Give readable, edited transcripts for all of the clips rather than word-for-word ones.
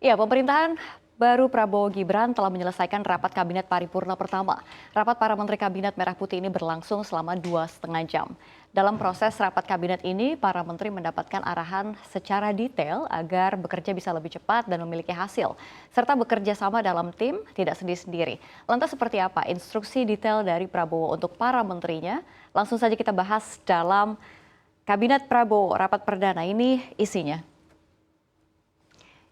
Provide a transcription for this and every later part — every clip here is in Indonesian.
Ya, pemerintahan baru Prabowo Gibran telah menyelesaikan rapat kabinet paripurna pertama. Rapat para menteri kabinet merah putih ini berlangsung selama 2,5 jam. Dalam proses rapat kabinet ini, para menteri mendapatkan arahan secara detail agar bekerja bisa lebih cepat dan memiliki hasil, serta bekerja sama dalam tim, tidak sendiri-sendiri. Lantas seperti apa instruksi detail dari Prabowo untuk para menterinya? Langsung saja kita bahas dalam Kabinet Prabowo rapat perdana ini isinya.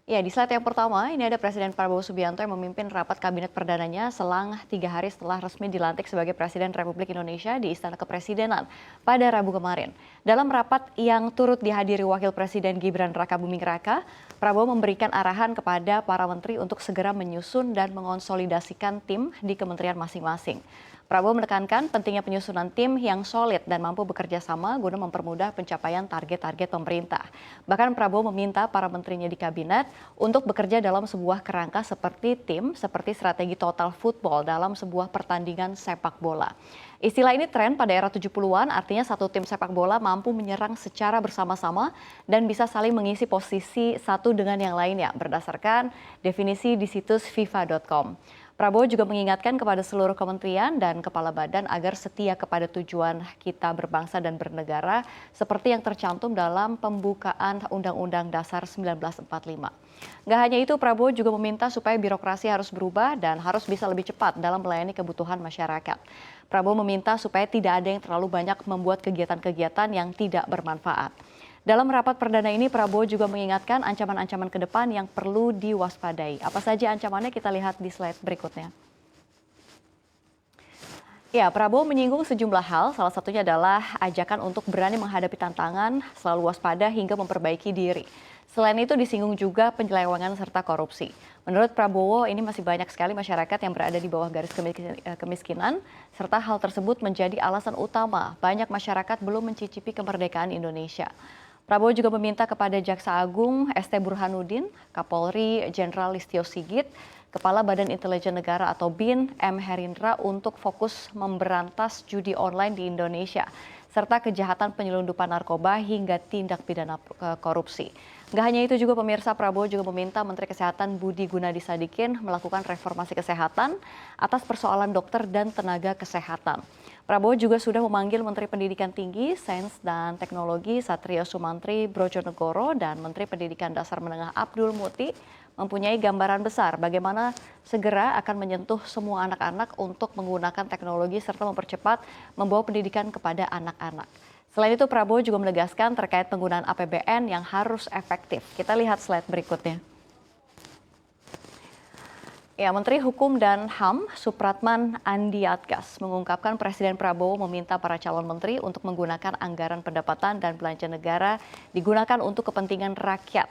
Ya, di slide yang pertama, ini ada Presiden Prabowo Subianto yang memimpin rapat kabinet perdananya selang 3 hari setelah resmi dilantik sebagai Presiden Republik Indonesia di Istana Kepresidenan pada Rabu kemarin. Dalam rapat yang turut dihadiri Wakil Presiden Gibran Rakabuming Raka, Prabowo memberikan arahan kepada para menteri untuk segera menyusun dan mengonsolidasikan tim di kementerian masing-masing. Prabowo menekankan pentingnya penyusunan tim yang solid dan mampu bekerja sama guna mempermudah pencapaian target-target pemerintah. Bahkan Prabowo meminta para menterinya di kabinet untuk bekerja dalam sebuah kerangka seperti tim, seperti strategi total football dalam sebuah pertandingan sepak bola. Istilah ini tren pada era 70-an, artinya satu tim sepak bola mampu menyerang secara bersama-sama dan bisa saling mengisi posisi satu dengan yang lainnya berdasarkan definisi di situs fifa.com. Prabowo juga mengingatkan kepada seluruh kementerian dan kepala badan agar setia kepada tujuan kita berbangsa dan bernegara seperti yang tercantum dalam pembukaan Undang-Undang Dasar 1945. Nggak hanya itu, Prabowo juga meminta supaya birokrasi harus berubah dan harus bisa lebih cepat dalam melayani kebutuhan masyarakat. Prabowo meminta supaya tidak ada yang terlalu banyak membuat kegiatan-kegiatan yang tidak bermanfaat. Dalam rapat perdana ini, Prabowo juga mengingatkan ancaman-ancaman ke depan yang perlu diwaspadai. Apa saja ancamannya kita lihat di slide berikutnya. Ya, Prabowo menyinggung sejumlah hal, salah satunya adalah ajakan untuk berani menghadapi tantangan, selalu waspada hingga memperbaiki diri. Selain itu disinggung juga penyelewengan serta korupsi. Menurut Prabowo, ini masih banyak sekali masyarakat yang berada di bawah garis kemiskinan, serta hal tersebut menjadi alasan utama banyak masyarakat belum mencicipi kemerdekaan Indonesia. Prabowo juga meminta kepada Jaksa Agung ST Burhanuddin, Kapolri Jenderal Listio Sigit, Kepala Badan Intelijen Negara atau BIN M. Herindra untuk fokus memberantas judi online di Indonesia, serta kejahatan penyelundupan narkoba hingga tindak pidana korupsi. Nggak hanya itu juga pemirsa, Prabowo juga meminta Menteri Kesehatan Budi Gunadi Sadikin melakukan reformasi kesehatan atas persoalan dokter dan tenaga kesehatan. Prabowo juga sudah memanggil Menteri Pendidikan Tinggi, Sains dan Teknologi Satrio Sumantri Brojonegoro dan Menteri Pendidikan Dasar Menengah Abdul Muti mempunyai gambaran besar bagaimana segera akan menyentuh semua anak-anak untuk menggunakan teknologi serta mempercepat membawa pendidikan kepada anak-anak. Selain itu, Prabowo juga menegaskan terkait penggunaan APBN yang harus efektif. Kita lihat slide berikutnya. Ya, Menteri Hukum dan HAM Supratman Andi Atgas mengungkapkan Presiden Prabowo meminta para calon menteri untuk menggunakan anggaran pendapatan dan belanja negara digunakan untuk kepentingan rakyat.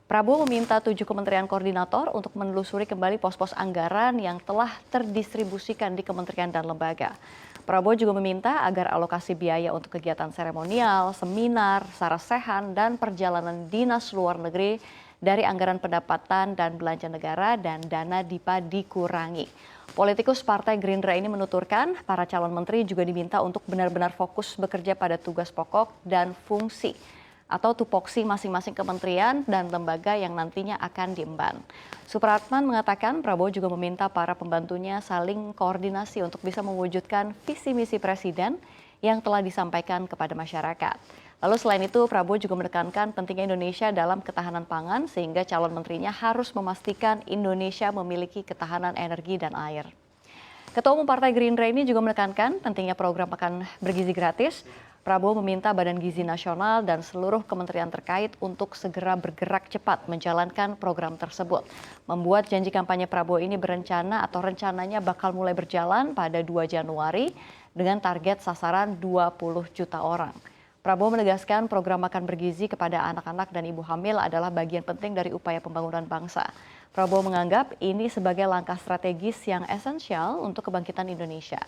Prabowo meminta 7 kementerian koordinator untuk menelusuri kembali pos-pos anggaran yang telah terdistribusikan di kementerian dan lembaga. Prabowo juga meminta agar alokasi biaya untuk kegiatan seremonial, seminar, sarasehan, dan perjalanan dinas luar negeri dari anggaran pendapatan dan belanja negara dan dana DIPA dikurangi. Politikus Partai Gerindra ini menuturkan para calon menteri juga diminta untuk benar-benar fokus bekerja pada tugas pokok dan fungsi atau tupoksi masing-masing kementerian dan lembaga yang nantinya akan diemban. Supratman mengatakan Prabowo juga meminta para pembantunya saling koordinasi untuk bisa mewujudkan visi misi presiden yang telah disampaikan kepada masyarakat. Lalu selain itu, Prabowo juga menekankan pentingnya Indonesia dalam ketahanan pangan sehingga calon menterinya harus memastikan Indonesia memiliki ketahanan energi dan air. Ketua Umum Partai Gerindra ini juga menekankan pentingnya program makan bergizi gratis. Prabowo meminta Badan Gizi Nasional dan seluruh kementerian terkait untuk segera bergerak cepat menjalankan program tersebut. Membuat janji kampanye Prabowo ini berencana atau rencananya bakal mulai berjalan pada 2 Januari dengan target sasaran 20 juta orang. Prabowo menegaskan program makan bergizi kepada anak-anak dan ibu hamil adalah bagian penting dari upaya pembangunan bangsa. Prabowo menganggap ini sebagai langkah strategis yang esensial untuk kebangkitan Indonesia.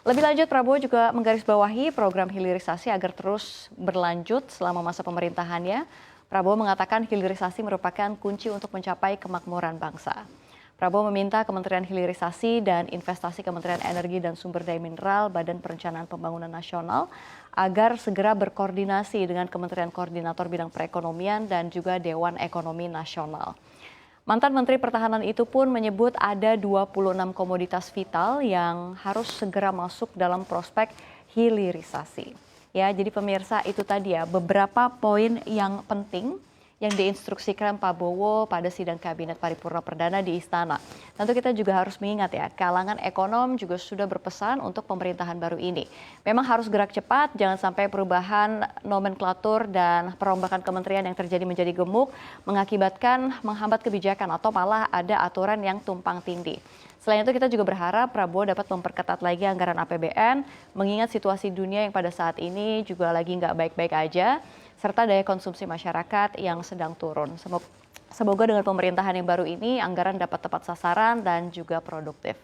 Lebih lanjut, Prabowo juga menggarisbawahi program hilirisasi agar terus berlanjut selama masa pemerintahannya. Prabowo mengatakan hilirisasi merupakan kunci untuk mencapai kemakmuran bangsa. Prabowo meminta Kementerian Hilirisasi dan Investasi Kementerian Energi dan Sumber Daya Mineral Badan Perencanaan Pembangunan Nasional agar segera berkoordinasi dengan Kementerian Koordinator Bidang Perekonomian dan juga Dewan Ekonomi Nasional. Mantan Menteri Pertahanan itu pun menyebut ada 26 komoditas vital yang harus segera masuk dalam prospek hilirisasi. Ya, jadi pemirsa itu tadi ya beberapa poin yang penting yang diinstruksikan Pak Prabowo pada sidang Kabinet Paripurna Perdana di Istana. Tentu kita juga harus mengingat ya, kalangan ekonom juga sudah berpesan untuk pemerintahan baru ini. Memang harus gerak cepat, jangan sampai perubahan nomenklatur dan perombakan kementerian yang terjadi menjadi gemuk mengakibatkan menghambat kebijakan atau malah ada aturan yang tumpang tindih. Selain itu kita juga berharap Prabowo dapat memperketat lagi anggaran APBN, mengingat situasi dunia yang pada saat ini juga lagi nggak baik-baik aja, serta daya konsumsi masyarakat yang sedang turun. Semoga dengan pemerintahan yang baru ini anggaran dapat tepat sasaran dan juga produktif.